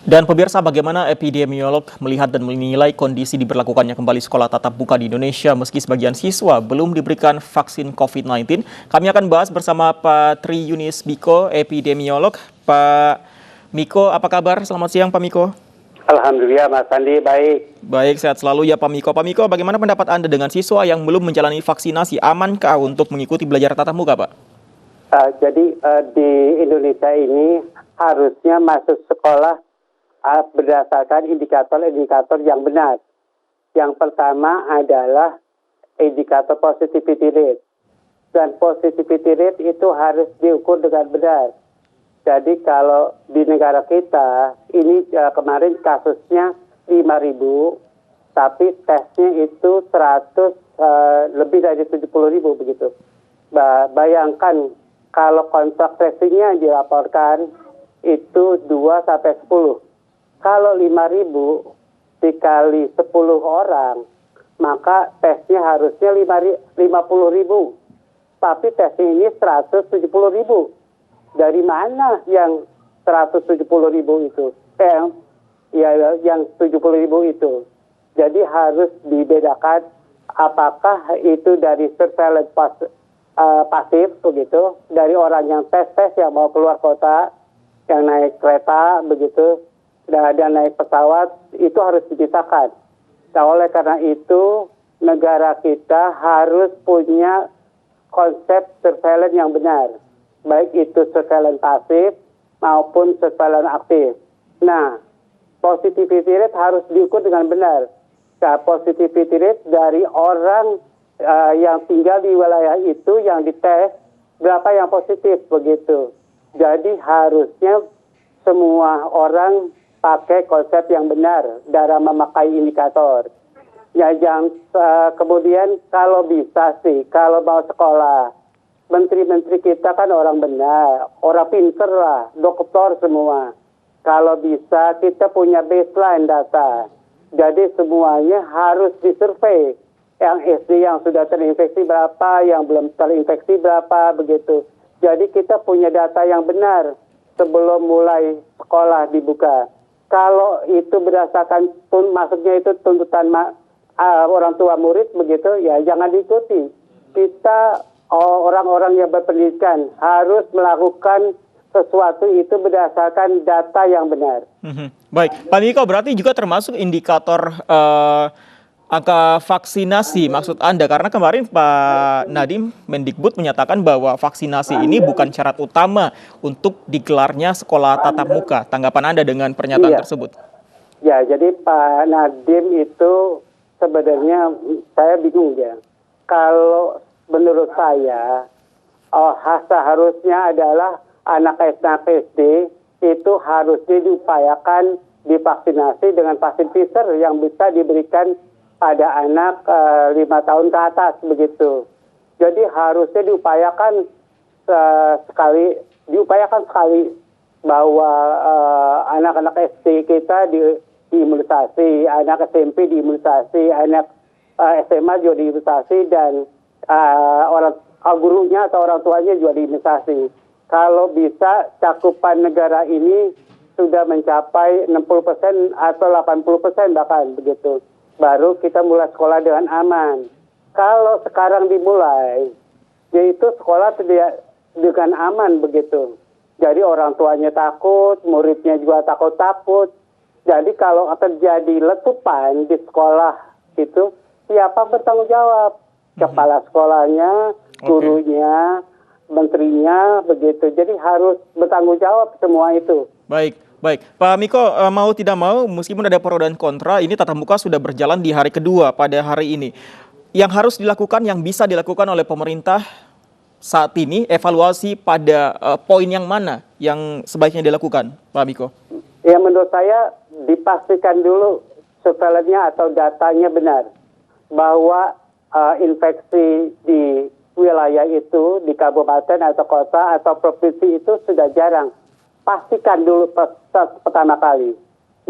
Dan pemirsa, bagaimana epidemiolog melihat dan menilai kondisi diberlakukannya kembali sekolah tatap muka di Indonesia meski sebagian siswa belum diberikan vaksin COVID-19? Kami akan bahas bersama Pak Tri Yunis Miko, epidemiolog. Pak Miko, apa kabar? Selamat siang, Pak Miko. Alhamdulillah Mas Andi, baik. Baik, sehat selalu ya Pak Miko. Pak Miko, bagaimana pendapat Anda dengan siswa yang belum menjalani vaksinasi? Amankah untuk mengikuti belajar tatap muka, Pak? Di Indonesia ini harusnya masuk sekolah berdasarkan indikator-indikator yang benar. Yang pertama adalah indikator positivity rate. Dan positivity rate itu harus diukur dengan benar. Jadi kalau di negara kita, ini kemarin kasusnya 5.000, tapi tesnya itu 100, lebih dari 70.000 begitu. Bayangkan kalau kontak tracingnya dilaporkan itu 2 sampai 10. Kalau 5.000 dikali 10 orang, maka tesnya harusnya 50.000. Tapi tesnya ini 170.000. Dari mana yang 170.000 itu? Yang 70.000 itu. Jadi harus dibedakan apakah itu dari surveillance pasif begitu, dari orang yang tes yang mau keluar kota, yang naik kereta begitu, dan naik pesawat, itu harus dipisahkan. Nah, oleh karena itu negara kita harus punya konsep surveillance yang benar, baik itu surveillance pasif maupun surveillance aktif. Nah, positivity rate harus diukur dengan benar. Nah, positivity rate dari orang yang tinggal di wilayah itu yang dites, berapa yang positif begitu. Jadi harusnya semua orang pakai konsep yang benar dalam memakai indikator. Ya, kemudian kalau bisa sih, kalau mau sekolah, menteri-menteri kita kan orang benar, orang pinter lah, dokter semua. Kalau bisa kita punya baseline data. Jadi semuanya harus disurvei. Yang SD yang sudah terinfeksi berapa, yang belum terinfeksi berapa, begitu. Jadi kita punya data yang benar sebelum mulai sekolah dibuka. Kalau itu berdasarkan masuknya itu tuntutan orang tua murid begitu, ya jangan diikuti. Kita orang-orang yang berpendidikan harus melakukan sesuatu itu berdasarkan data yang benar. Baik, Pak Miko, berarti juga termasuk indikator angka vaksinasi maksud Anda, karena kemarin Pak Nadiem Mendikbud menyatakan bahwa vaksinasi ini bukan syarat utama untuk digelarnya sekolah tatap muka. Tanggapan Anda dengan pernyataan tersebut? Ya, jadi Pak Nadiem itu sebenarnya saya bingung ya. Kalau menurut saya, seharusnya adalah anak SD itu harusnya diupayakan divaksinasi dengan vaksin Pfizer yang bisa diberikan pada anak 5 tahun ke atas begitu. Jadi harusnya diupayakan sekali bahwa anak-anak SD kita diimunisasi, anak SMP diimunisasi, anak SMA juga diimunisasi, dan orang gurunya atau orang tuanya juga diimunisasi. Kalau bisa cakupan negara ini sudah mencapai 60% atau 80% bahkan begitu, baru kita mulai sekolah dengan aman. Kalau sekarang dimulai, yaitu sekolah tidak dengan aman begitu. Jadi orang tuanya takut, muridnya juga takut-takut. Jadi kalau terjadi letupan di sekolah itu, siapa bertanggung jawab? Kepala sekolahnya, gurunya, menterinya, begitu. Jadi harus bertanggung jawab semua itu. Baik. Pak Miko, mau tidak mau, meskipun ada pro dan kontra, ini tatap muka sudah berjalan di hari kedua pada hari ini. Yang harus dilakukan, yang bisa dilakukan oleh pemerintah saat ini, evaluasi pada poin yang mana yang sebaiknya dilakukan, Pak Miko? Ya, menurut saya dipastikan dulu surveillance-nya atau datanya benar, bahwa infeksi di wilayah itu, di kabupaten atau kota atau provinsi itu sudah jarang. Pastikan dulu pertama kali.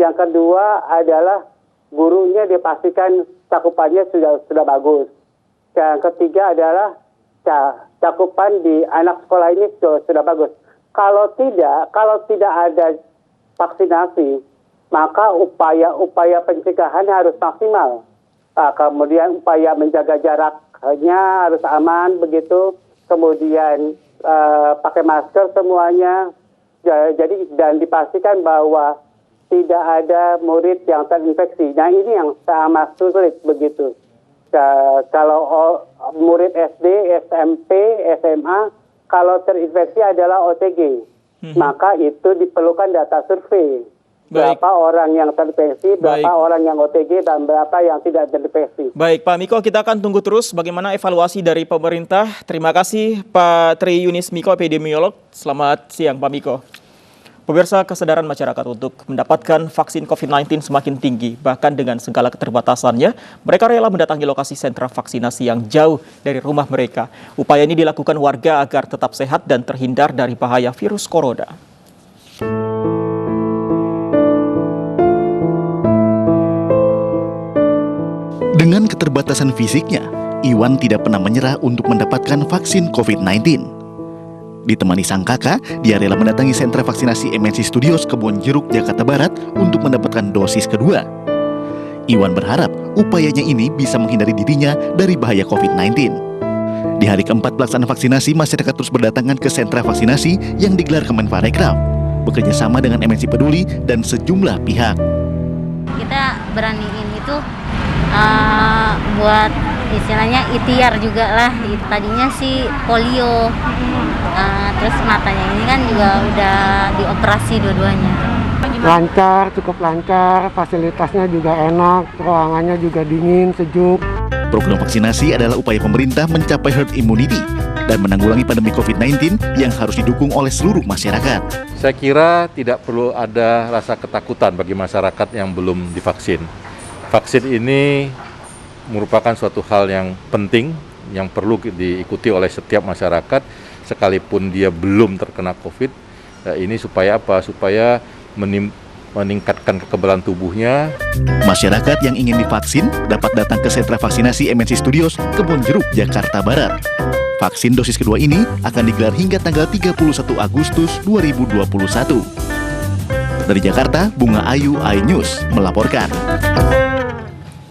Yang kedua adalah gurunya dipastikan cakupannya sudah bagus. Yang ketiga adalah cakupan di anak sekolah ini sudah bagus. Kalau tidak ada vaksinasi, maka upaya pencegahan harus maksimal. Kemudian upaya menjaga jaraknya harus aman begitu. Kemudian pakai masker semuanya. Jadi dan dipastikan bahwa tidak ada murid yang terinfeksi. Nah ini yang sangat sulit begitu. Kalau murid SD, SMP, SMA, kalau terinfeksi adalah OTG, maka itu diperlukan data survei. Baik. Berapa orang yang terinfeksi, berapa Baik. orang yang OTG, dan berapa yang tidak terinfeksi. Baik, Pak Miko, kita akan tunggu terus bagaimana evaluasi dari pemerintah. Terima kasih, Pak Tri Yunis Miko, epidemiolog. Selamat siang, Pak Miko. Pemirsa, kesadaran masyarakat untuk mendapatkan vaksin COVID-19 semakin tinggi. Bahkan dengan segala keterbatasannya, mereka rela mendatangi lokasi sentra vaksinasi yang jauh dari rumah mereka. Upaya ini dilakukan warga agar tetap sehat dan terhindar dari bahaya virus corona. Dengan keterbatasan fisiknya, Iwan tidak pernah menyerah untuk mendapatkan vaksin COVID-19. Ditemani sang kakak, dia rela mendatangi sentra vaksinasi MNC Studios Kebon Jeruk, Jakarta Barat untuk mendapatkan dosis kedua. Iwan berharap upayanya ini bisa menghindari dirinya dari bahaya COVID-19. Di hari keempat pelaksanaan vaksinasi, masyarakat terus berdatangan ke sentra vaksinasi yang digelar Kemenparekraf, bekerja sama dengan MNC Peduli dan sejumlah pihak. Kita beraniin itu buat istilahnya ikhtiar juga lah. Tadinya sih polio, terus matanya ini kan juga udah dioperasi dua-duanya. Lancar, cukup lancar, fasilitasnya juga enak, ruangannya juga dingin, sejuk. Program vaksinasi adalah upaya pemerintah mencapai herd immunity dan menanggulangi pandemi COVID-19 yang harus didukung oleh seluruh masyarakat. Saya kira tidak perlu ada rasa ketakutan bagi masyarakat yang belum divaksin. Vaksin ini merupakan suatu hal yang penting, yang perlu diikuti oleh setiap masyarakat, sekalipun dia belum terkena COVID. Ini supaya apa? Supaya meningkatkan kekebalan tubuhnya. Masyarakat yang ingin divaksin dapat datang ke sentra vaksinasi MNC Studios Kebon Jeruk, Jakarta Barat. Vaksin dosis kedua ini akan digelar hingga tanggal 31 Agustus 2021. Dari Jakarta, Bunga Ayu, iNews melaporkan.